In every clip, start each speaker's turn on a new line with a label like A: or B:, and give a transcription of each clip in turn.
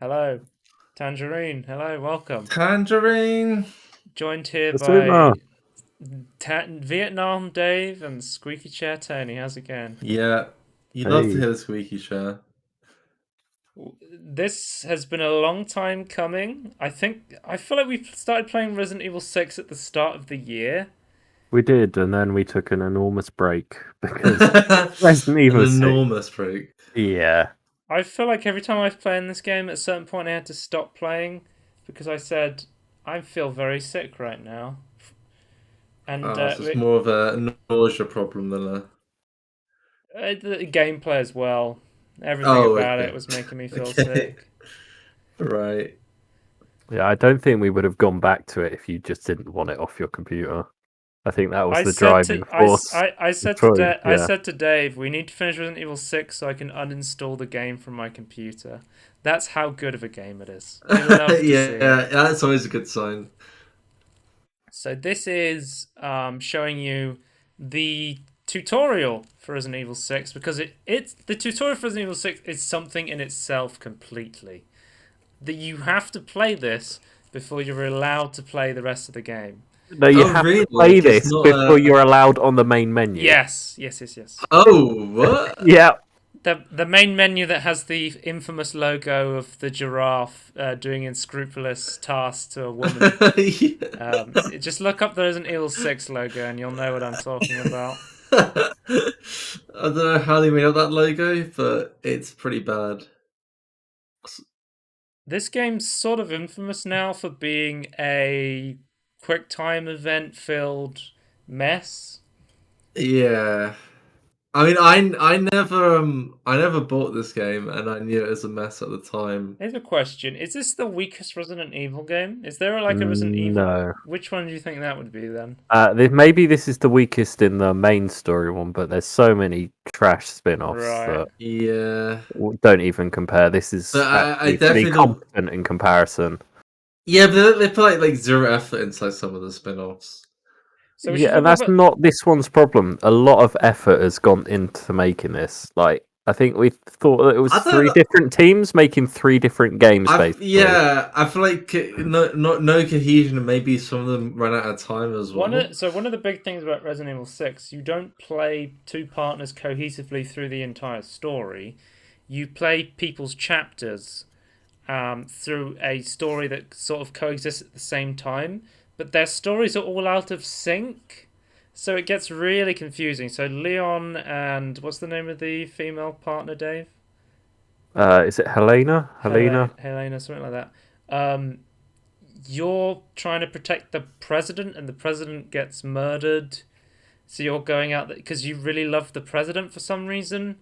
A: Hello. Tangerine. Hello. Welcome.
B: Tangerine.
A: Joined here
C: What's going on?
A: by Vietnam Dave and Squeaky Chair Tony. How's it going?
B: Yeah, you love to
C: Hey,
B: hear the squeaky chair.
A: This has been a long time coming. I feel like we started playing Resident Evil 6 at the start of the year.
C: we did, and then we took an enormous break because Resident
B: An
C: Evil 6.
B: enormous break.
C: Yeah,
A: I feel like every time I was playing this game, at a certain point I had to stop playing because I said, I feel very sick right now. And
B: So it's more of a nausea problem than a.
A: the gameplay as well. Everything
B: Oh,
A: about
B: okay.
A: it was making me feel
B: Okay.
A: sick.
B: Right.
C: yeah. I don't think we would have gone back to it if you just didn't want it off your computer. I think that was the driving force.
A: I said to Dave, we need to finish Resident Evil 6 so I can uninstall the game from my computer. That's how good of a game it is. We love to see it.
B: Yeah, that's always a good sign.
A: So this is showing you the tutorial for Resident Evil 6 because it's the tutorial for Resident Evil 6 is something in itself completely. That you have to play this before you're allowed to play the rest of the game.
C: No, you have
B: really?
C: to play
B: Like, it's
C: this
B: not
C: before you're allowed on the main menu.
A: Yes.
B: Oh, what?
C: Yeah.
A: The main menu that has the infamous logo of the giraffe doing unscrupulous tasks to a woman. Just look up the Resident Evil 6 logo and you'll know what I'm talking about.
B: I don't know how they made up that logo, but it's pretty bad.
A: This game's sort of infamous now for being a quick time event filled mess.
B: Yeah. I mean, I never bought this game, and I knew it was a mess at the time.
A: Here's a question: is this the weakest Resident Evil game? Is there like a Resident Evil?
C: No.
A: Which one do you think that would be then?
C: Maybe this is the weakest in the main story one, but there's so many trash spin-offs that
B: Yeah.
C: don't even compare. This is
B: But I
C: actually
B: definitely
C: pretty competent in comparison.
B: Yeah, but they put like zero effort inside some of the spin-offs.
A: So
C: Yeah, and that's not this one's problem. A lot of effort has gone into making this. Like, I think we thought that it was three different teams making three different games. Basically,
B: yeah, I feel like no cohesion, and maybe some of them run out of time as well.
A: One of the big things about Resident Evil 6, you don't play two partners cohesively through the entire story. You play people's chapters through a story that sort of coexists at the same time, but their stories are all out of sync, so it gets really confusing. So Leon and what's the name of the female partner, Dave?
C: Is it Helena?
A: Helena, something like that. You're trying to protect the president, and the president gets murdered. So you're going out because you really love the president for some reason.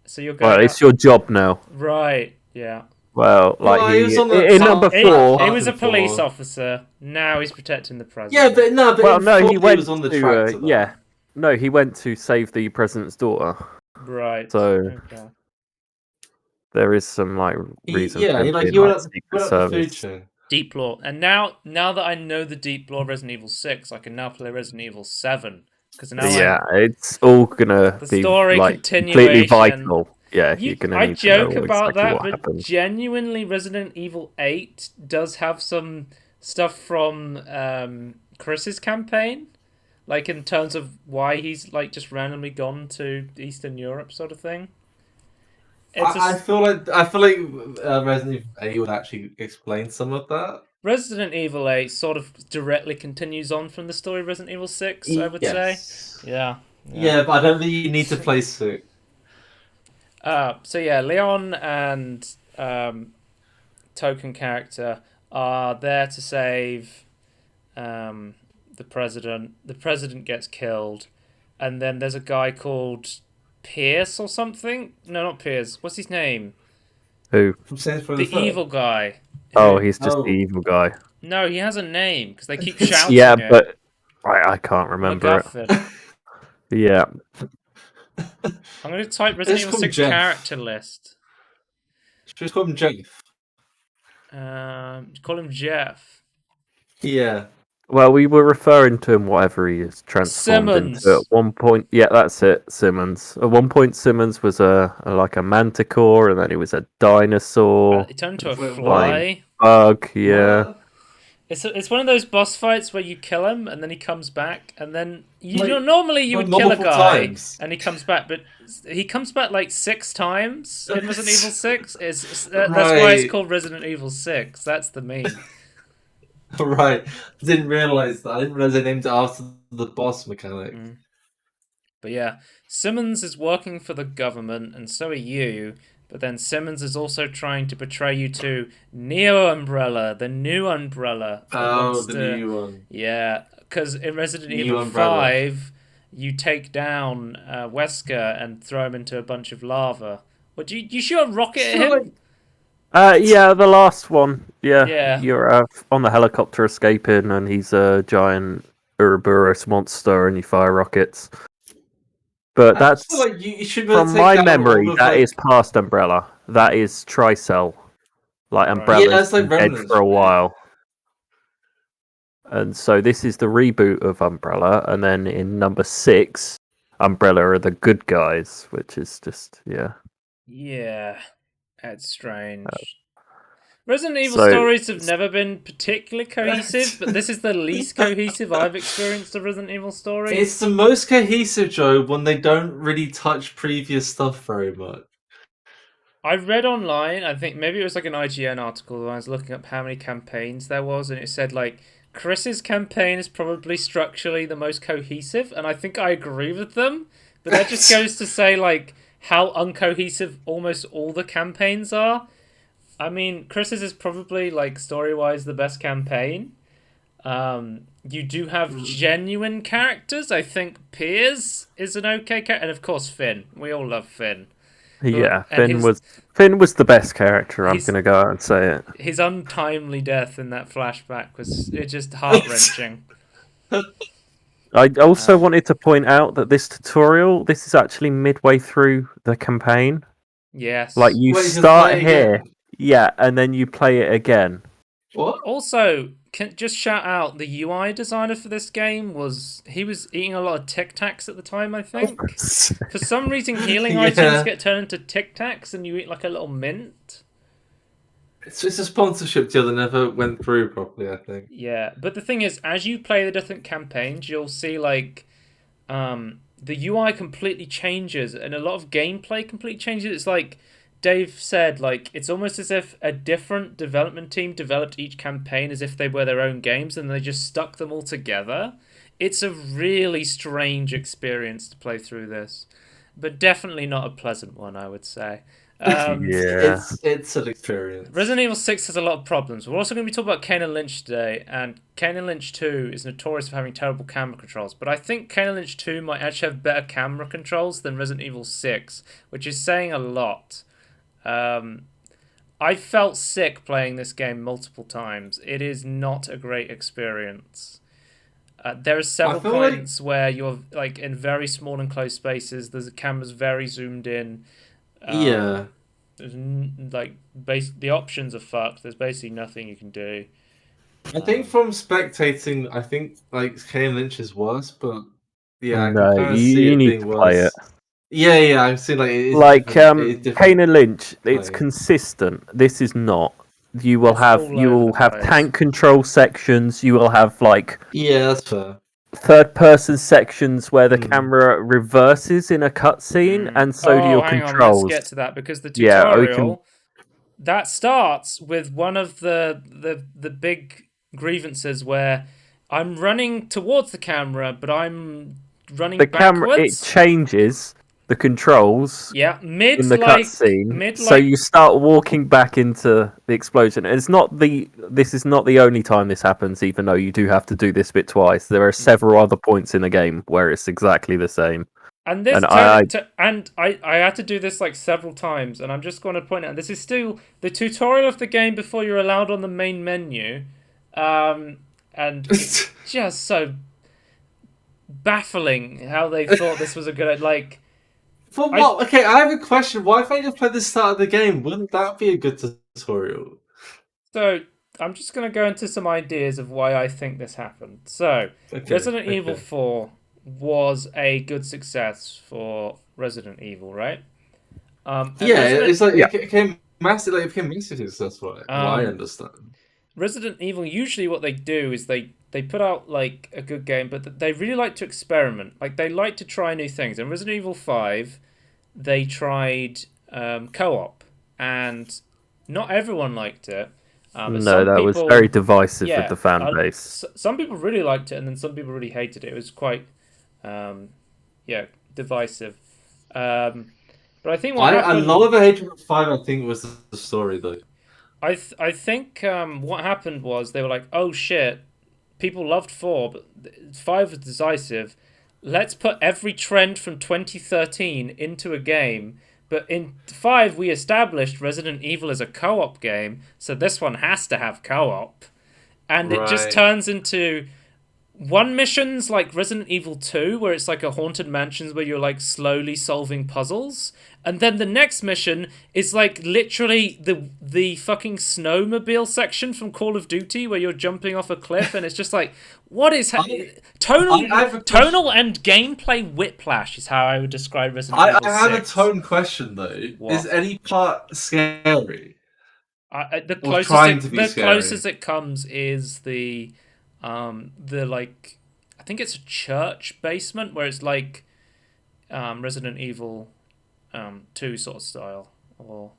A: So you're going.
C: Well, it's your job now,
A: right? Yeah.
C: Well, like
B: he was on
C: in number 4,
A: he was a police officer. Now he's protecting the president.
B: Yeah, but no, but
C: well, no, he went
B: was on the
C: to
B: tractor,
C: yeah, no, he went to save the president's daughter.
A: Right.
C: So
A: okay.
C: there is some like reason.
B: Yeah,
C: for
B: he went up the food chain.
A: Deep lore, and now that I know the deep lore of Resident Evil 6, I can now play Resident Evil 7 because now
C: it's all gonna
A: the
C: be
A: story
C: like
A: continuation.
C: completely vital. Yeah, you're gonna.
A: I
C: need
A: joke
C: to know
A: about
C: exactly
A: that,
C: what
A: but
C: happened.
A: genuinely, Resident Evil 8 does have some stuff from Chris's campaign, like in terms of why he's like just randomly gone to Eastern Europe, sort of thing.
B: I feel like Resident Evil 8 would actually explain some of that.
A: Resident Evil 8 sort of directly continues on from the story of Resident Evil 6, I would say. Yeah,
B: but I don't think you need to play 6.
A: So yeah, Leon and token character are there to save the president. The president gets killed, and then there's a guy called Pierce or something. No, not Pierce. What's his name?
C: Who?
A: The evil guy.
C: Oh, he's just the evil guy.
A: No, he has a name because they keep shouting.
C: Yeah, but I can't remember it. Yeah.
A: I'm going to type Resident Evil 6 character list.
B: Just call him Jeff.
A: Call him Jeff.
B: Yeah.
C: Well, we were referring to him whatever he is transformed
A: Simmons.
C: into at one point. Yeah, that's it, Simmons. At one point, Simmons was like a manticore, and then he was a dinosaur,
A: He turned into a
B: Wait,
A: fly.
C: bug. Yeah,
B: What?
A: It's one of those boss fights where you kill him and then he comes back, and then
B: Like,
A: normally you
B: like
A: would kill a
B: multiple
A: guy
B: times.
A: and he comes back, but he comes back like 6 times in Resident Evil 6. That's why it's
B: Right.
A: called Resident Evil 6. That's the meme.
B: Right. I didn't realise that. I didn't realise they named it after the boss mechanic.
A: But yeah, Simmons is working for the government, and so are you. But then Simmons is also trying to betray you to Neo Umbrella, the new Umbrella.
B: Oh, the new one.
A: Yeah, because in Resident
B: New
A: Evil
B: Umbrella.
A: 5, you take down Wesker and throw him into a bunch of lava. What, you shoot a rocket at him?
C: yeah, the last one. Yeah,
A: Yeah.
C: you're on the helicopter escaping, and he's a giant Ouroboros monster, and you fire rockets. But
B: I
C: that's
B: feel like you should be able to
C: from
B: take
C: my
B: down
C: memory.
B: all of,
C: That
B: like...
C: is past Umbrella. That is Tricell. Like
A: Right.
C: Umbrella's
B: Yeah, that's like
C: been dead
B: Remnants,
C: for a
B: right?
C: while. And so this is the reboot of Umbrella, and then in number 6, Umbrella are the good guys, which is just
A: Yeah, that's strange. Resident Evil
C: So-
A: stories have never been particularly cohesive, but this is the least cohesive I've experienced of Resident Evil stories.
B: It's the most cohesive, Joe, when they don't really touch previous stuff very much.
A: I read online, I think maybe it was like an IGN article where I was looking up how many campaigns there was, and it said like Chris's campaign is probably structurally the most cohesive, and I think I agree with them. But that just goes to say like how uncohesive almost all the campaigns are. I mean, Chris's is probably like story-wise the best campaign. You do have genuine characters. I think Piers is an okay character, and of course Finn. We all love Finn.
C: Yeah,
A: And
C: Finn was the best character. I'm
A: his-
C: gonna go out and say it.
A: His untimely death in that flashback was just heart-wrenching.
C: I also wanted to point out that this tutorial, this is actually midway through the campaign.
A: Yes.
C: Like you
B: Wait, you can
C: start
B: play it
C: here,
B: again?
C: yeah, and then you play it again.
B: What?
A: Also, can just shout out the UI designer for this game he was eating a lot of Tic Tacs at the time, I think. For some reason, healing
B: Yeah.
A: items get turned into Tic Tacs, and you eat like a little mint.
B: It's a sponsorship deal that never went through properly, I think.
A: Yeah, but the thing is, as you play the different campaigns, you'll see like the UI completely changes, and a lot of gameplay completely changes. It's like Dave said, like it's almost as if a different development team developed each campaign as if they were their own games, and they just stuck them all together. It's a really strange experience to play through this, but definitely not a pleasant one, I would say.
C: Yeah.
B: It's an experience.
A: Resident Evil 6 has a lot of problems. We're also going to be talking about Kane and Lynch today, and Kane and Lynch 2 is notorious for having terrible camera controls, but I think Kane and Lynch 2 might actually have better camera controls than Resident Evil 6, which is saying a lot. I felt sick playing this game multiple times. It is not a great experience. There are several points where you're like in very small and close spaces. The camera's very zoomed in.
B: Yeah.
A: There's the options are fucked. There's basically nothing you can do.
B: I think from spectating, I think like Kane Lynch is worse, but yeah, I
C: No,
B: can kind of
C: you
B: see it
C: need
B: being
C: to
B: worse.
C: play it.
B: Yeah, I've seen like it is
C: Like
B: different. It is different.
C: Kane and Lynch, it's
B: Play.
C: consistent. This is not. You will
A: It's
C: have
A: all over the place.
C: tank control sections. You will have like
B: Yeah, that's fair.
C: third person sections where the camera reverses in a cutscene, and so do your
A: hang
C: controls.
A: on, let's get to that because the
C: Yeah,
A: tutorial that starts with one of the big grievances where I'm running towards the camera, but I'm running
C: The camera
A: backwards.
C: it changes the controls
A: Yeah, mid
C: in the
A: like
C: cutscene,
A: mid
C: so
A: like
C: you start walking back into the explosion. This is not the only time this happens, even though you do have to do this bit twice. There are several other points in the game where it's exactly the same.
A: And this
C: And
A: I had to do this like several times, and I'm just going to point out this is still the tutorial of the game before you're allowed on the main menu, and it's just so baffling how they thought this was a good like.
B: For what? Okay, I have a question. Why can't you just play the start of the game? Wouldn't that be a good tutorial?
A: So I'm just going to go into some ideas of why I think this happened. So,
B: Okay,
A: Resident Evil
B: okay.
A: 4 was a good success for Resident Evil, right? And
B: Yeah,
A: Resident
B: it's like
C: Yeah.
B: it became massive. Like it became massively successful. What I
A: um,
B: understand.
A: Resident Evil, usually what they do is they put out like a good game, but they really like to experiment. Like they like to try new things. And Resident Evil 5, they tried co-op, and not everyone liked it. But
C: No,
A: some
C: that was very
A: people,
C: divisive with
A: yeah,
C: the fan base.
A: some people really liked it, and then some people really hated it. It was quite, um, yeah, divisive. Um, but I think what
B: A
A: happened,
B: lot of the hatred of five, I think, was the story though.
A: I think what happened was they were like, oh shit, people loved 4, but 5 was decisive. Let's put every trend from 2013 into a game. But in 5, we established Resident Evil as a co op game, so this one has to have co op. And it just
B: Right.
A: turns into one mission's like Resident Evil 2, where it's like a haunted mansions where you're like slowly solving puzzles. And then the next mission is like literally the fucking snowmobile section from Call of Duty where you're jumping off a cliff and it's just like what is
B: I have a question.
A: tonal and gameplay whiplash is how I would describe Resident Evil
B: I have a
A: 6.
B: tone question though. Is
A: What?
B: any part scary
A: The
B: or
A: closest
B: trying to
A: it
B: be
A: the closest
B: scary?
A: it comes is the like I think it's a church basement where it's like Resident Evil 2 sort of style or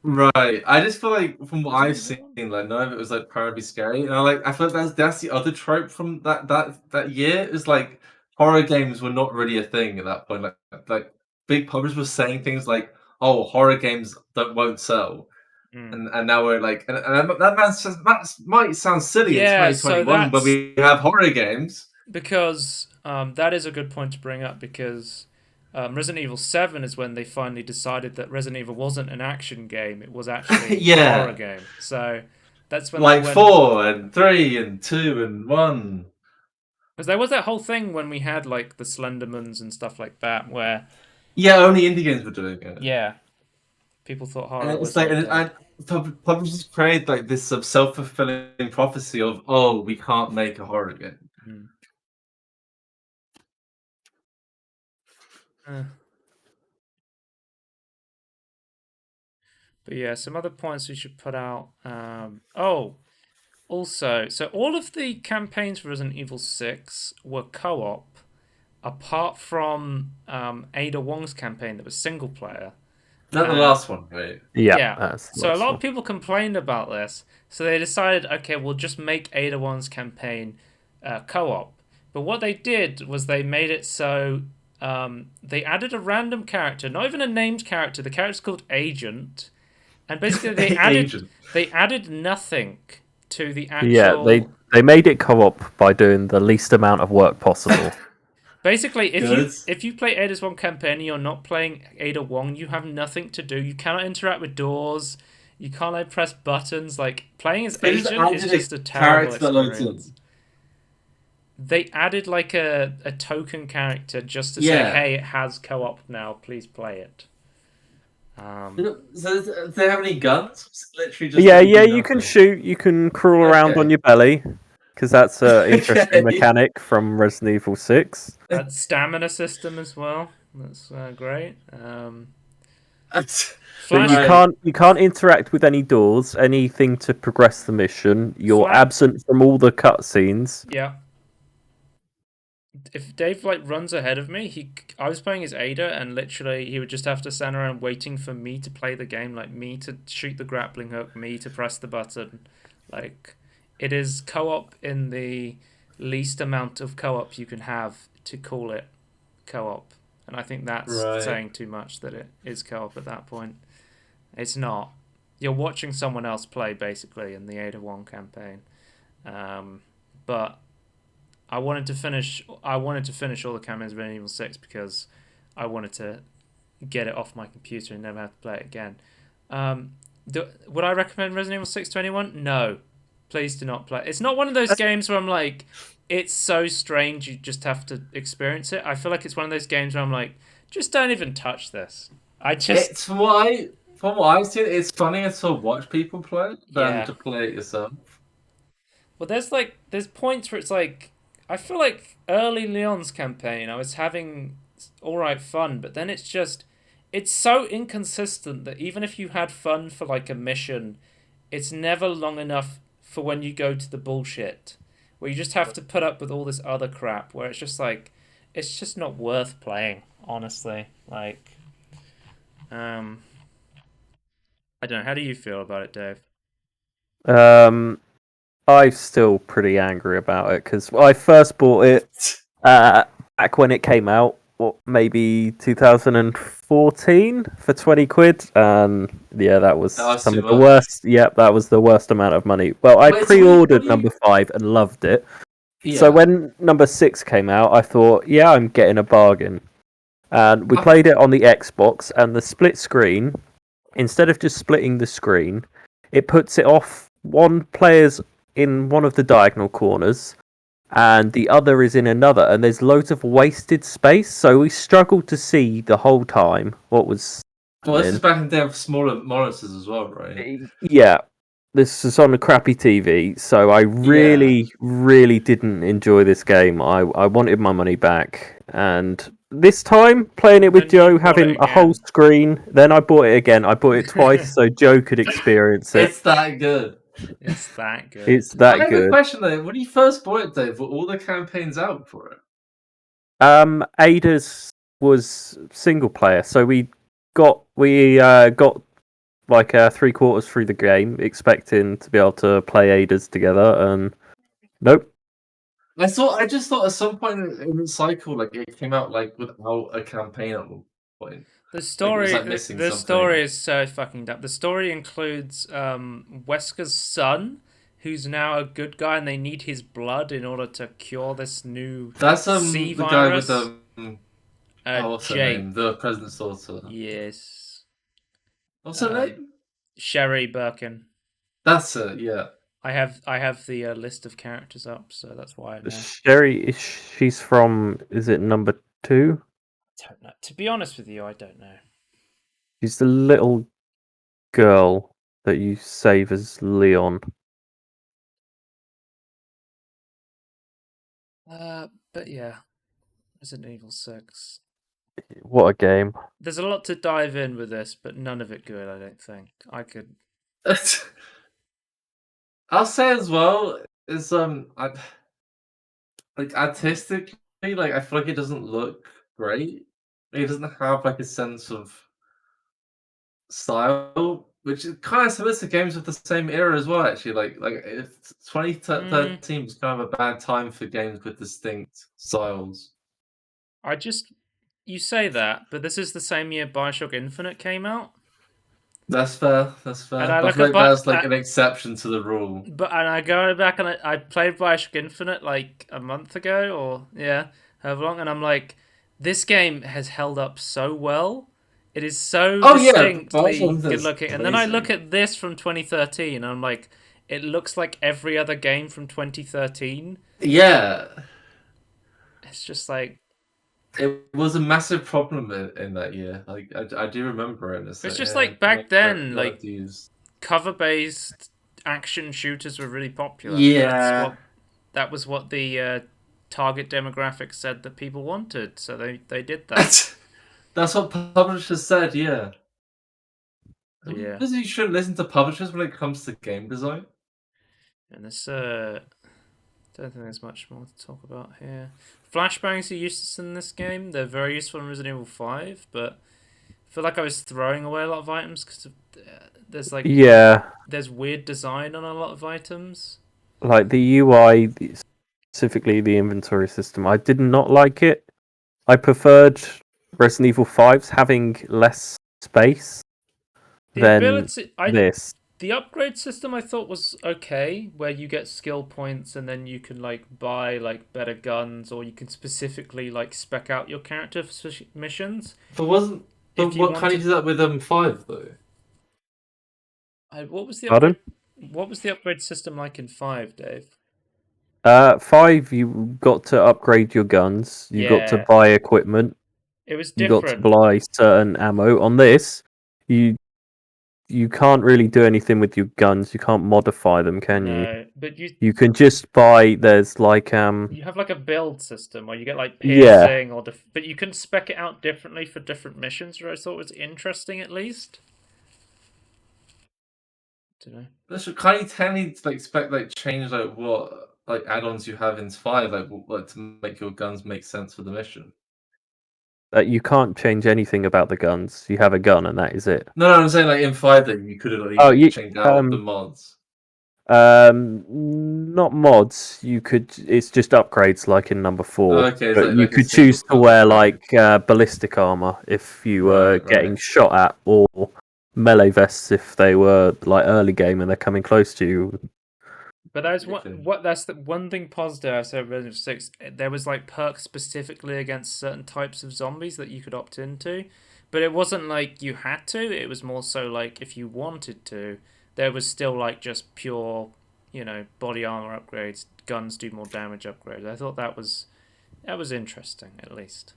B: Right. I just feel like from what I've
A: Resident Evil
B: seen,
A: 1.
B: like none of it was like terribly scary, and I feel like that's the other trope from that year is like horror games were not really a thing at that point. Like big publishers were saying things like, "Oh, horror games that won't sell,"
A: Mm.
B: and now we're like, that might sound silly in
A: Yeah, so
B: 2021, but we have horror games.
A: because that is a good point to bring up because Resident Evil 7 is when they finally decided that Resident Evil wasn't an action game, it was actually a horror
B: Yeah,
A: game. So that's when they
B: like
A: went.
B: 4 and 3 and 2 and 1.
A: Because there was that whole thing when we had like the Slendermans and stuff like that, where
B: Yeah, only indie games were doing it.
A: yeah, people thought
B: And
A: horror
B: it's
A: was
B: like,
A: like dead.
B: and publishers create like this self-fulfilling prophecy of, oh, we can't make a horror game.
A: Mm. Uh, but yeah, some other points we should put out. Also, so all of the campaigns for Resident Evil 6 were co-op, apart from Ada Wong's campaign that was single player.
B: Not the last one, right?
C: Yeah,
A: Yeah.
C: that's
A: So a
C: lots
A: lot of
C: of.
A: people complained about this. So they decided, okay, we'll just make Ada Wong's campaign co-op. But what they did was they made it so they added a random character, not even a named character. The character's called Agent, and basically
B: Agent.
A: they added nothing to the
C: Yeah,
A: actual.
C: they made it co-op by doing the least amount of work possible.
A: Basically,
B: Good.
A: if you play Ada's Wong campaign and you're not playing Ada Wong, you have nothing to do. You cannot interact with doors. You can't like press buttons. Like playing as
B: They just
A: Agent is
B: added
A: just
B: a
A: a terrible
B: character that loads in.
A: experience. They added like a token character just to say,
B: Yeah.
A: hey, it has co-op now. Please play it.
B: So do they have any guns? It's literally just
C: Yeah,
B: that you
C: yeah,
B: do
C: you can
B: nothing.
C: shoot, you can crawl around on
B: Okay.
C: your belly, because that's an interesting
B: Okay.
C: mechanic from Resident Evil 6.
A: Stamina system as well. That's great.
B: That's-
C: But
A: Flash.
B: Right.
C: you can't interact with any doors, anything to progress the mission. You're
A: Flat.
C: absent from all the cutscenes.
A: Yeah. If Dave like runs ahead of me, I was playing as Ada, and literally he would just have to stand around waiting for me to play the game, like me to shoot the grappling hook, me to press the button. Like it is co-op in the least amount of co-op you can have to call it co-op, and I think that's
B: Right.
A: saying too much that it is co-op at that point. It's not. You're watching someone else play basically in the Ada 1 campaign, but. I wanted to finish all the campaigns of Resident Evil 6 because I wanted to get it off my computer and never have to play it again. Would I recommend Resident Evil 6 to anyone? No. Please do not play. It's not one of those games where I'm like, it's so strange you just have to experience it. I feel like it's one of those games where I'm like, just don't even touch this.
B: It's from what from what I've seen, it's funnier to watch people play than
A: Yeah.
B: to play it yourself.
A: Well, there's points where it's like I feel like early Leon's campaign I was having all right fun, but then it's so inconsistent that even if you had fun for like a mission, it's never long enough for when you go to the bullshit where you just have to put up with all this other crap where it's just like it's just not worth playing, honestly. Like um I don't know, how do you feel about it, Dave?
C: Um, I'm still pretty angry about it because I first bought it back when it came out, what, maybe 2014 for 20 quid, and yeah, that was
B: That was
C: some
B: too
C: of the
B: much.
C: worst. Yep, that was the worst amount of money. Well, I
B: Wait, so
C: pre-ordered number 5 and loved it. So
B: Yeah.
C: when number 6 came out, I thought, yeah, I'm getting a bargain. And we
B: I-
C: played it on the Xbox, and the split screen, instead of just splitting the screen, it puts it off. One player's in one of the diagonal corners, and the other is in another, and there's loads of wasted space. So we struggled to see the whole time what was.
B: Well, this
C: in.
B: is back in the day of smaller monitors as well, right?
C: Yeah, this is on a crappy TV, so I really didn't enjoy this game. I wanted my money back, and this time playing it with
A: Then you
C: Joe,
A: bought
C: having
A: it
C: a whole
A: again.
C: screen. Then I bought it again. I bought it twice so Joe could experience it.
B: It's that good.
A: It's that good.
C: It's
B: I
C: that
B: have a
C: good.
B: question though. When you first bought it, Dave, were all the campaigns out for it?
C: Ada's was single player, so we got like 3/4 through the game, expecting to be able to play Ada's together, and nope.
B: I just thought at some point in the cycle, like it came out like without a campaign at one point.
A: The
B: Like, it
A: story,
B: was, like, missing
A: the
B: something.
A: story is so fucking dumb. The story includes Wesker's son, who's now a good guy, and they need his blood in order to cure this new
B: That's
A: C
B: the
A: virus.
B: guy with what's her
A: Jake.
B: name? The president's daughter.
A: Yes.
B: What's her name?
A: Sherry Birkin.
B: That's it. Yeah.
A: I have the list of characters up, so that's why I know.
C: Sherry, she's from. Is it number 2?
A: I don't know. To be honest with you, I don't know.
C: She's the little girl that you save as Leon.
A: But yeah, Resident Evil 6.
C: What a game!
A: There's a lot to dive in with this, but none of it good, I don't think. I could.
B: I'll say as well is like artistically, like I feel like it doesn't look great. It doesn't have like a sense of style, which is kind of similar to games of the same era as well. Actually, like if 2013 was kind of a bad time for games with distinct styles.
A: You say that, but this is the same year Bioshock Infinite came out.
B: That's fair. That's fair.
A: And I
B: I
A: look
B: feel
A: at
B: like that's like an exception to the rule.
A: But and I go back and I played Bioshock Infinite like a month ago, or yeah, however long, and I'm like, this game has held up so well. It is so distinctly good looking. And then I look at this from 2013, and I'm like, it looks like every other game from 2013.
B: Yeah.
A: It's just like
B: it was a massive problem in that year. Like I do remember it.
A: it's just like back then, like cover-based action shooters were really popular.
B: Yeah,
A: that was what the target demographic said that people wanted, so they did that.
B: That's what publishers said. Yeah.
A: Yeah.
B: Because you shouldn't listen to publishers when it comes to game design.
A: And this don't think there's much more to talk about here. Flashbangs are useless in this game. They're very useful in Resident Evil 5, but I feel like I was throwing away a lot of items because there's like there's weird design on a lot of items.
C: Like the UI, specifically the inventory system, I did not like it. I preferred Resident Evil 5's having less space than this.
A: The upgrade system I thought was okay, where you get skill points and then you can like buy like better guns, or you can specifically like spec out your character for missions.
B: But wasn't what kind of do that with 5 though?
A: What was the
C: Pardon?
A: What was the upgrade system like in 5, Dave?
C: 5, you got to upgrade your guns. You got to buy equipment.
A: It was different.
C: You got to buy certain ammo. On this, you you can't really do anything with your guns. You can't modify them, can you?
A: No, but
C: You can just buy. There's like
A: you have like a build system where you get like
C: yeah.
A: piercing but you can spec it out differently for different missions, which I thought was interesting at least. Don't know.
B: Can't you technically like change like what like add-ons you have in 5 like to make your guns make sense for the mission?
C: You can't change anything about the guns. You have a gun, and that is it.
B: No, I'm saying like in 5 that you could have
C: Oh,
B: like, changed out the mods.
C: Not mods. You could. It's just upgrades, like in number 4.
B: Okay,
C: But you
B: like a
C: could
B: single
C: choose to
B: color,
C: wear
B: right.
C: like ballistic armor if you were
B: Right,
C: getting
B: right.
C: shot at, or melee vests if they were like early game and they're coming close to you.
A: But that's
B: Okay.
A: that's the one thing positive I said Resident Evil 6. There was like perks specifically against certain types of zombies that you could opt into, but it wasn't like you had to. It was more so like if you wanted to. There was still like just pure, body armor upgrades, guns do more damage upgrades. I thought that was interesting at least.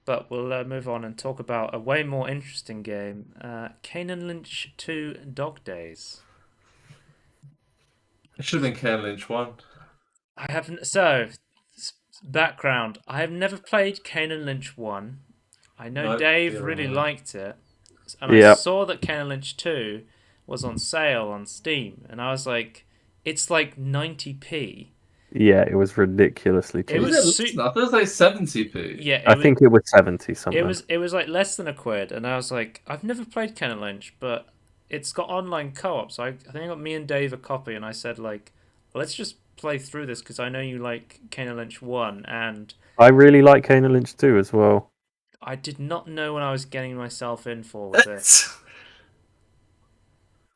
A: But we'll move on and talk about a way more interesting game, Kane and Lynch 2 Dog Days.
B: It should have been Kane and Lynch 1.
A: I haven't. So, background. I have never played Kane and Lynch 1. I know
B: Nope,
A: Dave
B: neither
A: really
B: have I.
A: liked it. And I
C: Yep.
A: saw that Kane and Lynch 2 was on sale on Steam. And I was like, it's like 90p.
C: Yeah, it was ridiculously
A: It
C: cheap.
A: was
B: Was it less than that? I thought it was like 70p.
A: Yeah,
C: I think it was 70 something.
A: it was like less than a quid. And I was like, I've never played Kane and Lynch, but it's got online co-op. So I think I got me and Dave a copy. And I said, like, let's just play through this because I know you like Kane and Lynch 1. And
C: I really like Kane and Lynch 2 as well.
A: I did not know what I was getting myself in for with this.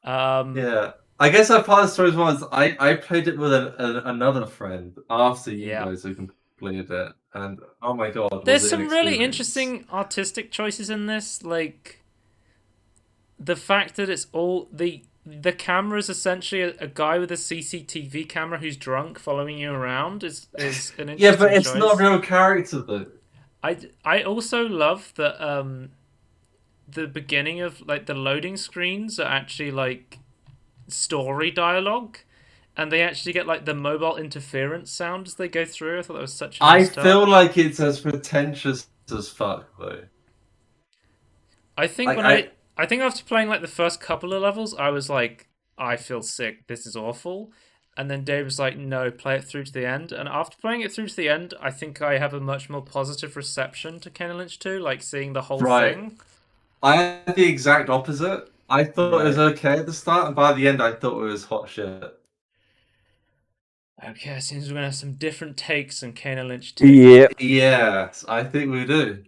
B: Yeah. I guess part of the story was I played it with another friend after you
A: Yeah.
B: guys had completed it, and oh my god,
A: There's
B: was it an
A: some really
B: experience.
A: interesting artistic choices in this, like the fact that it's all the camera is essentially a guy with a CCTV camera who's drunk following you around is an interesting
B: Yeah, but it's
A: choice.
B: not a real character though.
A: I also love that the beginning of like the loading screens are actually like story dialogue, and they actually get like the mobile interference sound as they go through. I thought that was such a nice touch.
B: feel like it's as pretentious as fuck though.
A: I think I think after playing like the first couple of levels, I was like, I feel sick. This is awful. And then Dave was like, no, play it through to the end. And after playing it through to the end, I think I have a much more positive reception to Kane and Lynch 2, like seeing the whole thing.
B: I had the exact opposite. I thought it was okay at the start, and by the end, I thought it was hot shit.
A: Okay, it seems we're gonna have some different takes on Kane and Lynch 2.
C: Yeah.
B: Yes, I think we do.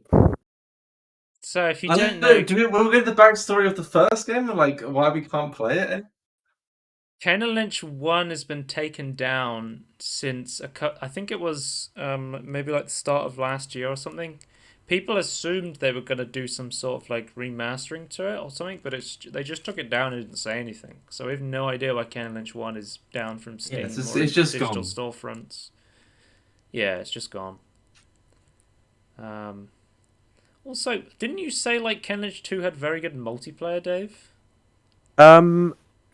A: So if you don't know,
B: will we get the backstory of the first game and like why we can't play it?
A: Kane and Lynch 1 has been taken down since I think it was maybe like the start of last year or something. People assumed they were going to do some sort of like remastering to it or something, but they just took it down and didn't say anything. So we have no idea why Kane and Lynch 1 is down from Steam
B: Yeah,
A: or
B: it's just
A: digital
B: gone.
A: storefronts. Yeah, it's just gone. Also, didn't you say like Kane and Lynch 2 had very good multiplayer, Dave?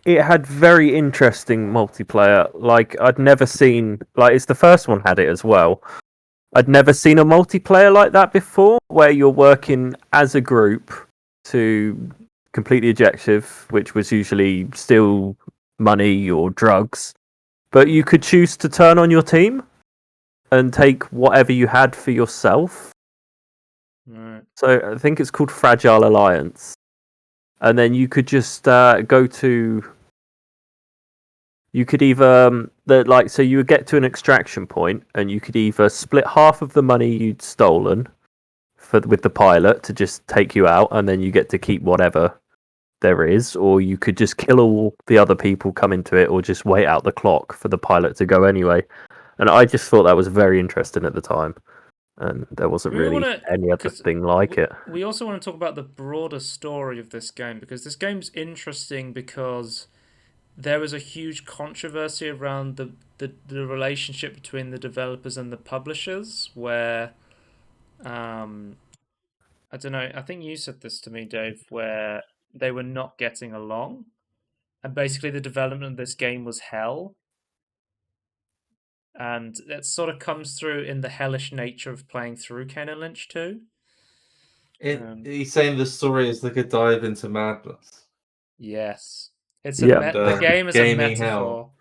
C: It had very interesting multiplayer. Like I'd never seen. Like it's the first one had it as well. I'd never seen a multiplayer like that before, where you're working as a group to complete the objective, which was usually steal money or drugs. But you could choose to turn on your team and take whatever you had for yourself.
A: Right.
C: So I think it's called Fragile Alliance. And then you could just go to. You could either so you would get to an extraction point, and you could either split half of the money you'd stolen with the pilot to just take you out, and then you get to keep whatever there is, or you could just kill all the other people come into it, or just wait out the clock for the pilot to go anyway. And I just thought that was very interesting at the time, and there wasn't really any other thing like it.
A: We also want to talk about the broader story of this game, because this game's interesting because there was a huge controversy around the relationship between the developers and the publishers, where I don't know, I think you said this to me, Dave, where they were not getting along, and basically the development of this game was hell. And that sort of comes through in the hellish nature of playing through Kane and Lynch 2.
B: He's saying the story is like a dive into madness.
A: Yes, it's
C: Yeah.
A: the game is a
B: Gaming
A: metaphor.
B: hell.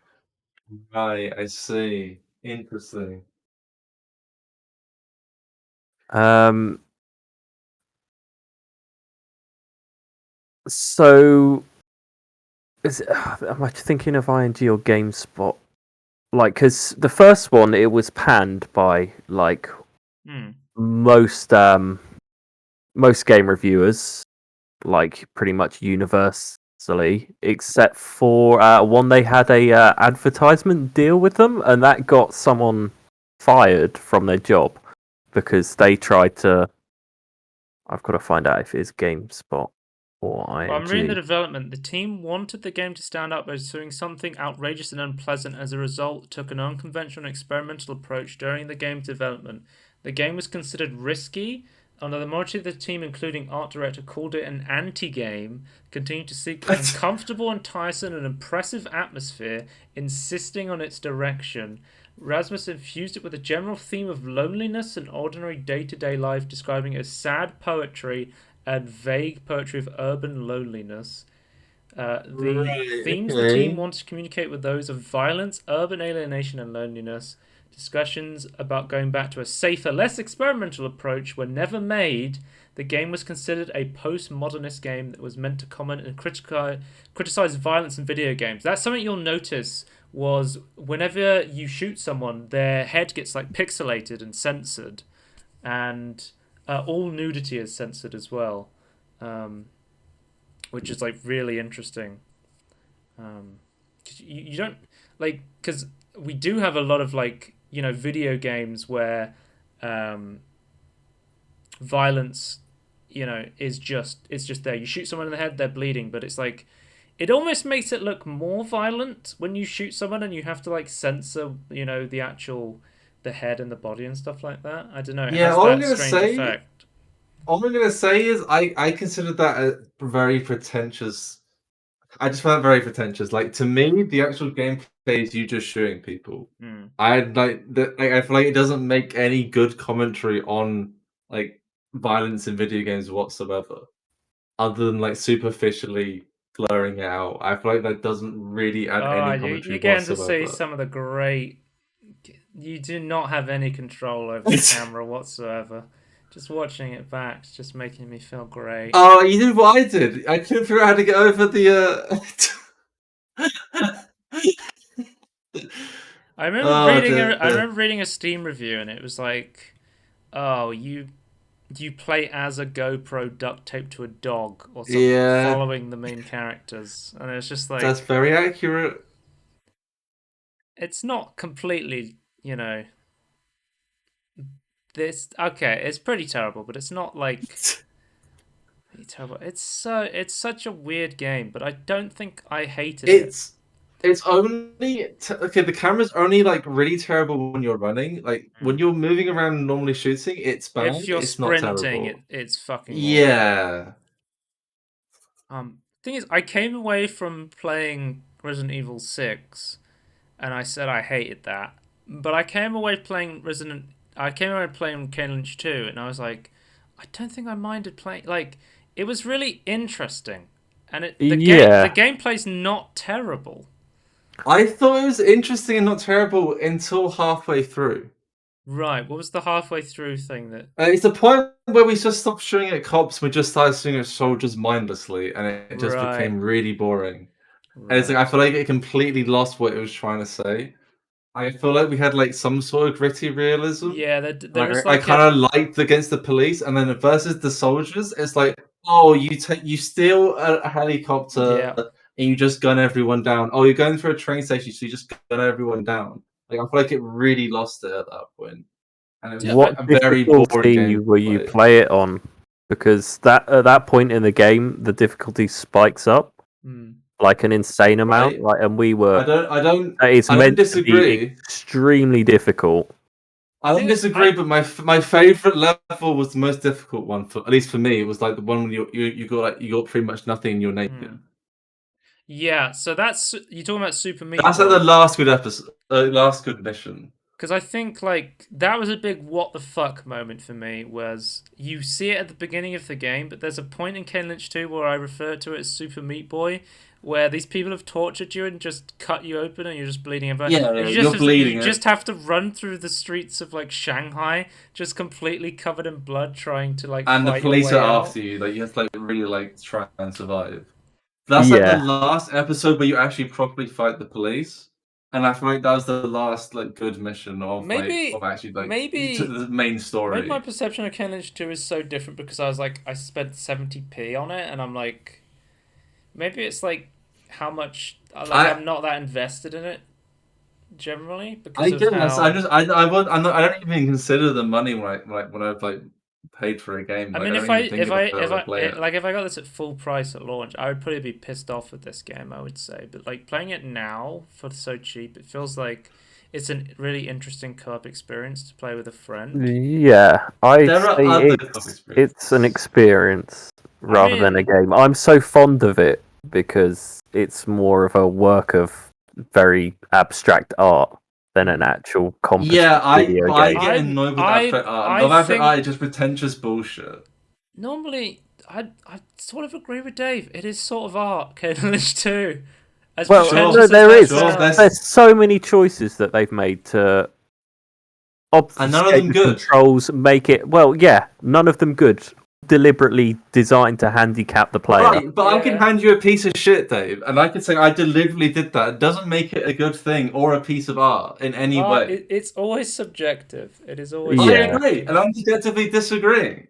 B: Right, I see. Interesting.
C: So, am I thinking of ING or GameSpot? Like, because the first one, it was panned by like most game reviewers, like pretty much universally, except for one they had a advertisement deal with them, and that got someone fired from their job because they tried to. I've got to find out if it's GameSpot or ING.
A: Well, I'm reading the development. The team wanted the game to stand out by doing something outrageous and unpleasant. As a result, took an unconventional and experimental approach during the game's development. The game was considered risky, although the majority of the team, including art director, called it an anti-game, continued to seek an uncomfortable and tiresome and impressive atmosphere, insisting on its direction. Rasmus infused it with a general theme of loneliness and ordinary day-to-day life, describing it as sad poetry and vague poetry of urban loneliness. The themes the team wanted to communicate were those of violence, urban alienation, and loneliness. Discussions about going back to a safer, less experimental approach were never made. The game was considered a postmodernist game that was meant to comment and criticize violence in video games. That's something you'll notice was whenever you shoot someone, their head gets like pixelated and censored, and all nudity is censored as well, which is like really interesting. You don't like, because we do have a lot of like, you know, video games where violence, you know, it's just there. You shoot someone in the head, they're bleeding, but it's like it almost makes it look more violent when you shoot someone and you have to like censor, you know, the head and the body and stuff like that. I don't know. It has that strange effect.
B: All I'm gonna say is I consider that a very pretentious. I just found it very pretentious. Like, to me, the actual gameplay is you just shooting people. I feel like it doesn't make any good commentary on like violence in video games whatsoever, other than like superficially blurring it out. I feel like that doesn't really add any commentary
A: you're getting to
B: whatsoever.
A: see some of the great. You do not have any control over the camera whatsoever. Just watching it back is just making me feel great.
B: Oh, you did what I did. I couldn't figure out how to get over the.
A: I remember reading a Steam review, and it was like, "Oh, you play as a GoPro duct taped to a dog or something, following the main characters," and it's just like
B: that's very accurate.
A: It's not completely, you know. It's pretty terrible, but it's not like terrible. It's such a weird game, but I don't think I hated it.
B: It's only okay. The camera's only like really terrible when you're running. Like when you're moving around and normally shooting, it's bad.
A: If you're
B: it's not
A: sprinting,
B: terrible.
A: It's fucking
B: yeah.
A: Awful. Thing is, I came away from playing Resident Evil 6, and I said I hated that. But I came away playing Kane and Lynch 2, and I was like, I don't think I minded playing. Like, it was really interesting, and the gameplay's not terrible.
B: I thought it was interesting and not terrible until halfway through.
A: Right, what was the halfway through thing that?
B: It's the point where we just stopped shooting at cops. We just started shooting at soldiers mindlessly, and it just became really boring. Right. And it's like I feel like it completely lost what it was trying to say. I feel like we had like some sort of gritty realism.
A: Yeah, there was
B: I kind of liked against the police, and then versus the soldiers, it's like, oh, you steal a helicopter and you just gun everyone down. Oh, you're going through a train station, so you just gun everyone down. Like I feel like it really lost it at that point. And it was
C: what
B: very boring
C: will you play it on? Because at that point in the game, the difficulty spikes up like an insane amount. Like, and we were.
B: I don't
C: It's meant
B: disagree.
C: to be extremely difficult.
B: I don't disagree, but my favorite level was the most difficult one at least for me. It was like the one when you got pretty much nothing and you're naked.
A: Yeah, so that's you're talking about Super Meat
B: That's
A: Boy.
B: like the last good episode, last good mission.
A: Because I think like that was a big what the fuck moment for me. Was you see it at the beginning of the game, but there's a point in Kane and Lynch 2 where I refer to it as Super Meat Boy, where these people have tortured you and just cut you open and you're just bleeding about.
B: Yeah,
A: And
B: you're bleeding.
A: You just have to run through the streets of like Shanghai, just completely covered in blood, trying to like.
B: And the
A: fight your
B: police
A: way
B: are
A: out.
B: after you. Like you have to like really like try and survive. That's like the last episode where you actually properly fight the police. And I feel like that was the last like good mission of actually to the main story.
A: Maybe my perception of Kane and Lynch 2 is so different because I was like I spent 70p on it and I'm like maybe it's like how much I'm not that invested in it generally because I
B: don't even consider the money when I've like paid for a game.
A: I
B: like,
A: mean,
B: I
A: if I got this at full price at launch, I would probably be pissed off with this game. I would say, but like playing it now for so cheap, it feels like it's a really interesting co-op experience to play with a friend.
C: Yeah, it's an experience rather than a game. I'm so fond of it because it's more of a work of very abstract art than an actual competent video game.
B: I get annoyed with abstract art. Abstract art is just pretentious bullshit.
A: Normally, I sort of agree with Dave. It is sort of art, Kane and Lynch 2.
C: There's so many choices that they've made to obfuscate the controls, make it... Well, yeah, none of them good. Deliberately designed to handicap the player.
B: Right, but I can hand you a piece of shit, Dave, and I can say I deliberately did that. It doesn't make it a good thing or a piece of art in any way.
A: It's always subjective. It is always.
B: I agree, and I'm objectively disagreeing.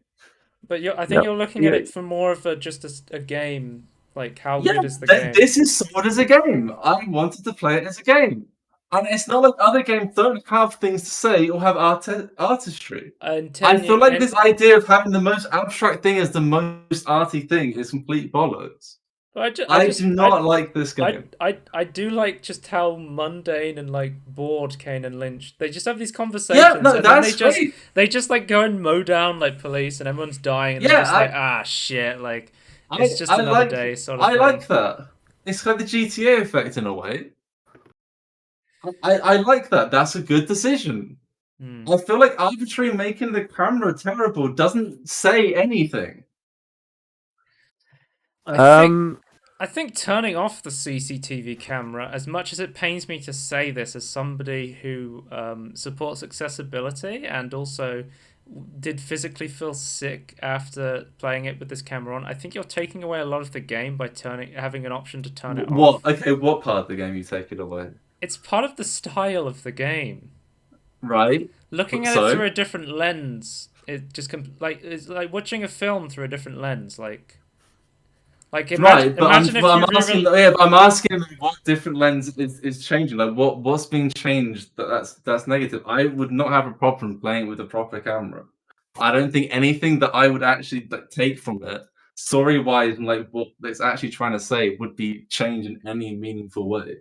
A: But I think you're looking at it from more of just a game. Like, how good is the game?
B: This is sold as a game. I wanted to play it as a game. And it's not like other games don't have things to say or have artistry. I feel like this idea of having the most abstract thing as the most arty thing is complete bollocks. I do not like this game.
A: I do like just how mundane and like bored Kane and Lynch. They just have these conversations. Yeah, no, that's great. They just like go and mow down like police and everyone's dying and they're just like shit, like it's just another day sort of thing.
B: I like that. It's like the GTA effect in a way. I like that. That's a good decision. I feel like arbitrary making the camera terrible doesn't say anything.
A: I think turning off the CCTV camera, as much as it pains me to say this as somebody who supports accessibility and also did physically feel sick after playing it with this camera on, I think you're taking away a lot of the game by having an option to turn it off.
B: Okay, what part of the game you take it away?
A: It's part of the style of the game.
B: Right.
A: Looking at it through a different lens, it just it's like watching a film through a different lens. I'm asking what different lens is changing. Like what's being changed that's negative. I would not have a problem playing with a proper camera. I don't think anything that I would actually take from it, story wise, and like what it's actually trying to say, would be changed in any meaningful way.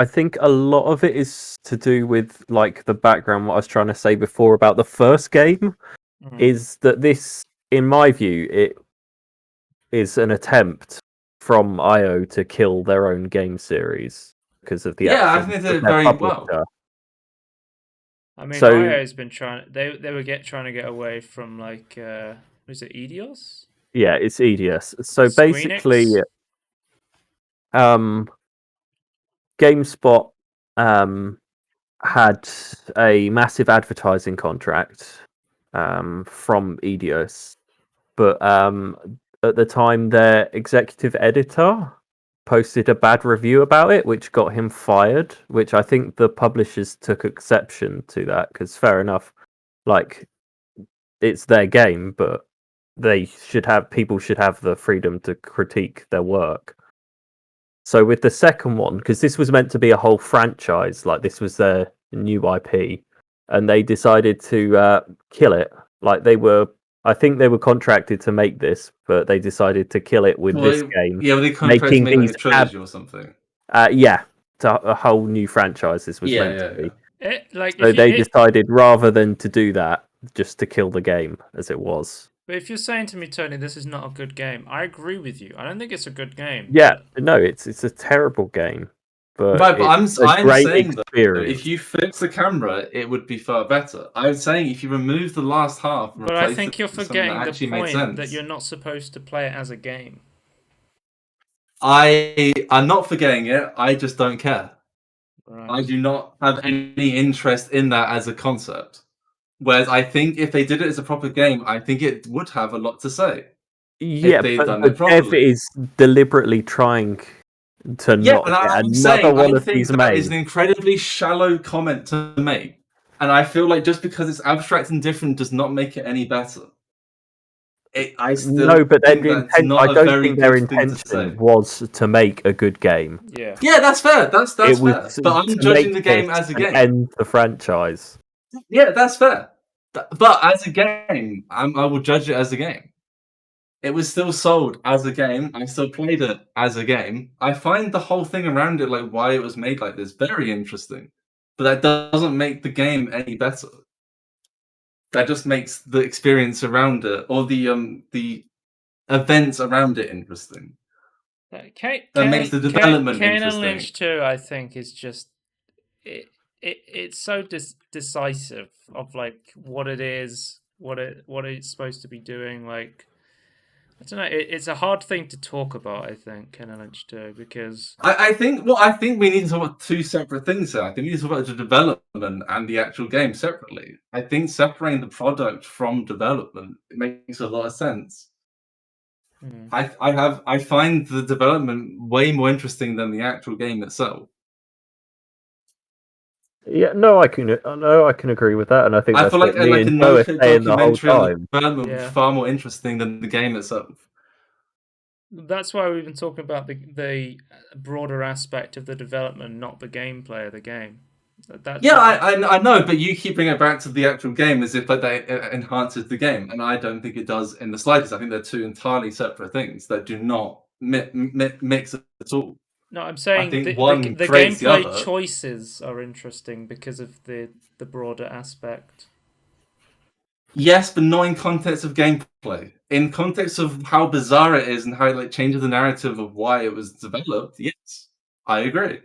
C: I think a lot of it is to do with like the background. What I was trying to say before about the first game is that this, in my view, it is an attempt from IO to kill their own game series because of the
B: I think they did it very well.
A: I mean, IO's been trying. They were trying to get away from like was it Eidos?
C: Yeah, it's Eidos. So basically, GameSpot had a massive advertising contract from Eidos, but at the time their executive editor posted a bad review about it, which got him fired, which I think the publishers took exception to that, because fair enough, like, it's their game, but people should have the freedom to critique their work. So with the second one, because this was meant to be a whole franchise, like this was their new IP, and they decided to kill it. Like I think they were contracted to make this, but they decided to kill it with this game.
B: Yeah, they contracted to make like a trilogy or something.
C: Yeah, a whole new franchise this was meant to be. So they decided rather than to do that, just to kill the game as it was.
A: But if you're saying to me, Tony, this is not a good game, I agree with you. I don't think it's a good game.
C: Yeah, no, it's a terrible game. But
B: Right, but
C: it's a great
B: saying
C: experience.
B: Though, if you fix the camera, it would be far better. I'm saying if you remove the last half,
A: but I think you're forgetting the point that you're not supposed to play it as a game.
B: I'm not forgetting it. I just don't care.
A: Right.
B: I do not have any interest in that as a concept. Whereas I think if they did it as a proper game, I think it would have a lot to say.
C: Yeah, but the dev is deliberately trying to not get another one of these made.
B: That is an incredibly shallow comment to make, and I feel like just because it's abstract and different does not make it any better. I still
C: but
B: think that's not
C: I don't think their intention was to make a good game.
B: Yeah, that's fair. That's fair. But I'm judging the game as a game.
C: End the franchise.
B: Yeah, that's fair. But as a game, I will judge it as a game. It was still sold as a game. I still played it as a game. I find the whole thing around it, like why it was made like this, very interesting. But that doesn't make the game any better. That just makes the experience around it, or the events around it, interesting. That makes the development
A: Kane
B: interesting.
A: and Lynch 2, I think, is just it's so decisive of like what it is, what it's supposed to be doing. Like, I don't know. It's a hard thing to talk about. I think Kane and Lynch 2 because
B: I think we need to talk about two separate things here. I think we need to talk about the development and the actual game separately. I think separating the product from development makes a lot of sense. I find the development way more interesting than the actual game itself.
C: Yeah, no, I can agree with that, and I think
B: I feel like a
C: documentary
B: development was far more interesting than the game itself.
A: That's why we've been talking about the broader aspect of the development, not the gameplay of the game.
B: I know, but you keep bringing it back to the actual game as if like that enhances the game, and I don't think it does in the slightest. I think they're two entirely separate things that do not mix at all.
A: No, I'm saying the gameplay choices are interesting because of the broader aspect.
B: Yes, but not in context of gameplay. In context of how bizarre it is and how it like changes the narrative of why it was developed. Yes, I agree.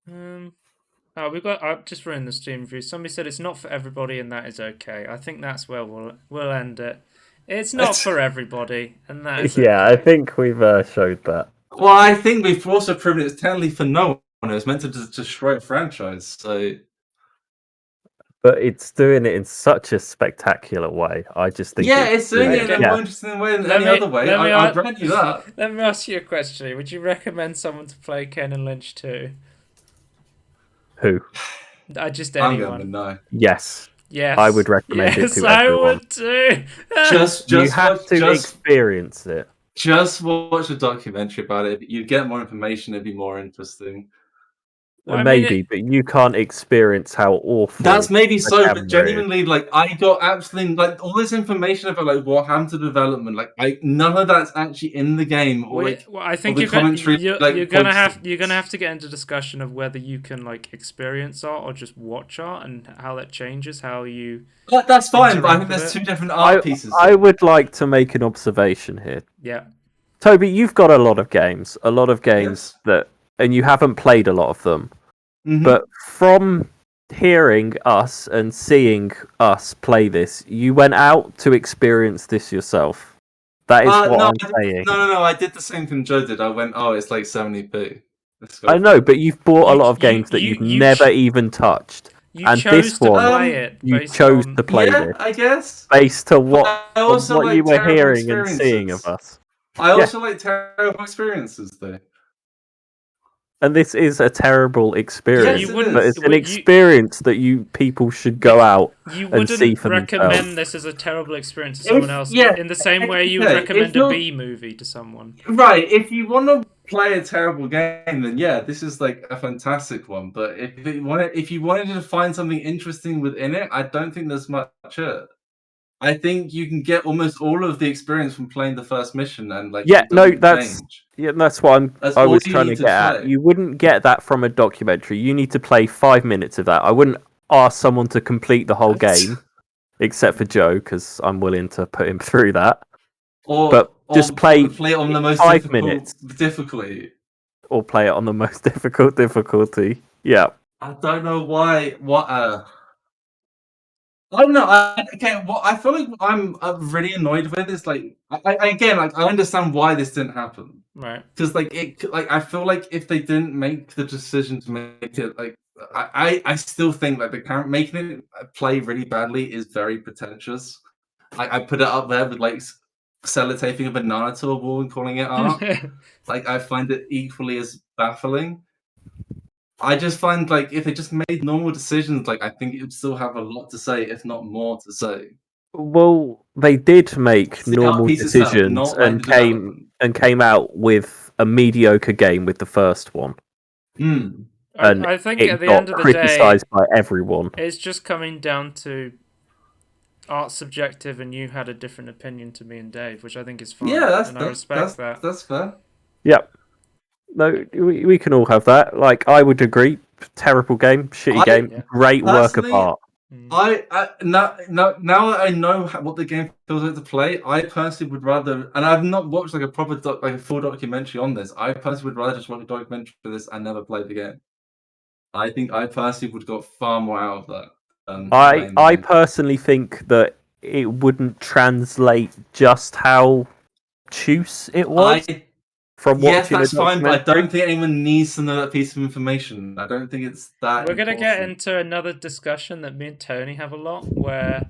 A: We've got. I've just running the Steam review. Somebody said it's not for everybody, and that is okay. I think that's where we'll end it. It's not for everybody, and that is okay.
C: I think we've showed that.
B: Well, I think we've also proven it's technically for no one. It was meant to destroy a franchise, so.
C: But it's doing it in such a spectacular way. I just think.
B: Yeah, it's doing it in a more interesting way than any other way. I'll grant you that.
A: Let me ask you a question. Would you recommend someone to play Kane and Lynch 2?
C: Who?
A: Just anyone.
B: I'm going no.
C: Yes.
A: Yes.
C: I would recommend it to everyone.
A: I would too.
C: You have to experience it.
B: Just watch a documentary about it. You'd get more information. It'd be more interesting.
C: Well, maybe, but you can't experience how awful.
B: That's maybe so, but genuinely, like I got absolutely like all this information about like what happened to development. Like none of that's actually in the game. Or,
A: I think you're gonna have to get into discussion of whether you can like experience art or just watch art and how that changes how you.
B: That's fine, but I think there's two different art pieces.
C: I would like to make an observation here.
A: Yeah,
C: Toby, you've got a lot of games that. And you haven't played a lot of them. Mm-hmm. But from hearing us and seeing us play this, you went out to experience this yourself. That is what I'm saying.
B: No, I did the same thing Joe did. I went, it's like 70p.
C: I know, but you've bought a lot of games that you've never even touched.
A: You chose to play it.
C: You chose to play this.
B: I guess.
C: Based on what you were hearing and seeing of us.
B: I also like terrible experiences, though.
C: And this is a terrible experience,
B: yes,
C: but it's an experience that people should go out and see for themselves. You wouldn't
A: recommend this as a terrible experience to someone else in the same way you would recommend a B movie to someone.
B: Right, if you want to play a terrible game, then this is like a fantastic one. But if you wanted to find something interesting within it, I don't think there's much here. I think you can get almost all of the experience from playing the first mission, and like
C: Yeah,
B: it
C: no,
B: doesn't change.
C: that's what
B: That's
C: I
B: all
C: was
B: you
C: trying to
B: need to
C: get at.
B: play.
C: You wouldn't get that from a documentary. You need to play 5 minutes of that. I wouldn't ask someone to complete the whole game, except for Joe, because I'm willing to put him through that.
B: Or
C: But just play
B: play it on the most
C: 5 minutes,
B: difficulty.
C: or play it on the most difficult difficulty. Yeah.
B: I don't know why. What? I don't know. What I feel like I'm really annoyed with is like again, like I understand why this didn't happen.
A: Right.
B: Because like I feel like if they didn't make the decision to make it like I still think like the current making it play really badly is very pretentious. I put it up there with like sellotaping a banana to a wall and calling it art. Like I find it equally as baffling. I just find like if they just made normal decisions, like I think it would still have a lot to say, if not more to say.
C: Well, they did make
B: The art
C: normal
B: piece itself,
C: decisions
B: not like the development.
C: and came out with a mediocre game with the first one,
B: Hmm.
C: and
A: I think at
C: it
A: the
C: got
A: end of the day,
C: criticized by everyone.
A: it's just coming down to art subjective, and you had a different opinion to me and Dave, which I think is fine,
B: Yeah,
A: and I respect that.
B: that's fair.
C: Yep. No, we can all have that. Like, I would agree. Terrible game, shitty game,
A: Yeah.
C: great work of
B: Personally,
C: art.
B: I now that I know what the game feels like to play, I personally would rather, and I've not watched like a proper like a full documentary on this. I personally would rather just watch a documentary for this and never play the game. I think I personally would got far more out of that than playing the
C: I
B: game.
C: personally think that it wouldn't translate just how obtuse it was from
B: Yes,
C: watching a
B: that's fine, but I
C: documentary.
B: don't think anyone needs to know that piece of information. I don't think it's that
A: We're gonna get
B: important.
A: into another discussion that me and Tony have a lot, where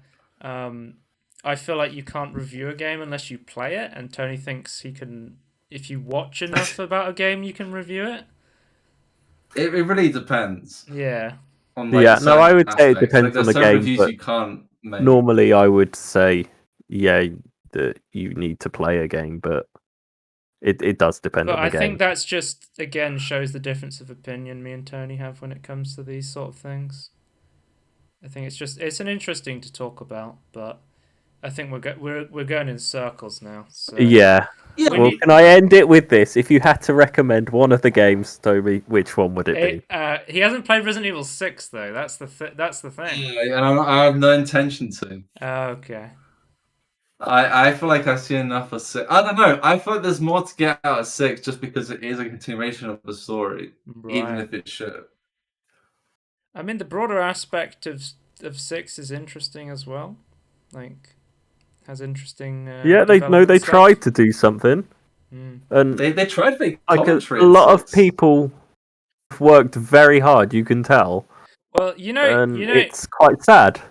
A: I feel like you can't review a game unless you play it, and Tony thinks he can. If you watch enough about a game, you can review it.
B: It really depends
A: Yeah.
B: on like
C: Yeah, no,
B: certain
C: I would say it
B: aspects. Like
C: depends on
B: there's
C: the
B: certain
C: game,
B: reviews
C: but
B: you can't make.
C: normally I would say, yeah, that you need to play a game, but it does depend
A: But
C: on the
A: I
C: game.
A: think that's just, again, shows the difference of opinion me and Tony have when it comes to these sort of things. I think it's an interesting to talk about, but I think we're going in circles now. So
C: Yeah.
B: Yeah,
A: we
C: Well,
A: need,
C: can I end it with this? If you had to recommend one of the games, Toby, which one would it be?
A: he hasn't played Resident Evil 6 though. That's the thing.
B: yeah, and I have no intention to.
A: Okay.
B: I feel like I've seen enough of 6. I don't know. I feel like there's more to get out of 6 just because it is a continuation of the story, even
A: Right.
B: if it should.
A: I mean, the broader aspect of 6 is interesting as well. Like, has interesting.
C: Yeah, they
A: development stuff.
C: tried to do something, and
B: They tried to make
C: like a
B: commentary in
C: lot of
B: 6.
C: people worked very hard. You can tell,
A: Well,
C: and it's quite sad.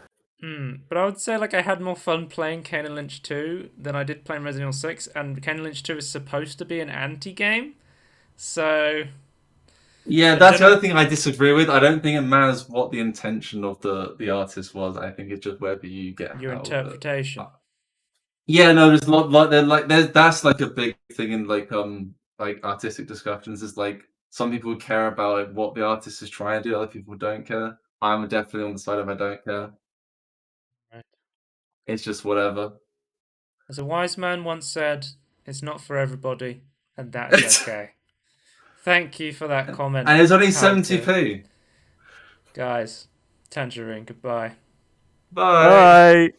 A: But I would say like I had more fun playing Kane and Lynch 2 than I did playing Resident Evil 6, and Kane and Lynch 2 is supposed to be an anti-game, so
B: Yeah, that's the other thing I disagree with. I don't think it matters what the intention of the artist was. I think it's just whether you get
A: your
B: out of
A: interpretation.
B: it. Yeah, no, there's a lot there's that's like a big thing in like artistic discussions is like some people care about like, what the artist is trying to do, other people don't care. I'm definitely on the side of I don't care.
A: Right.
B: It's just whatever.
A: As a wise man once said, it's not for everybody, and that's okay. Thank you for that comment.
B: And it's only
A: Halter.
B: 70p.
A: Guys, Tangerine, goodbye.
B: Bye.
C: Bye.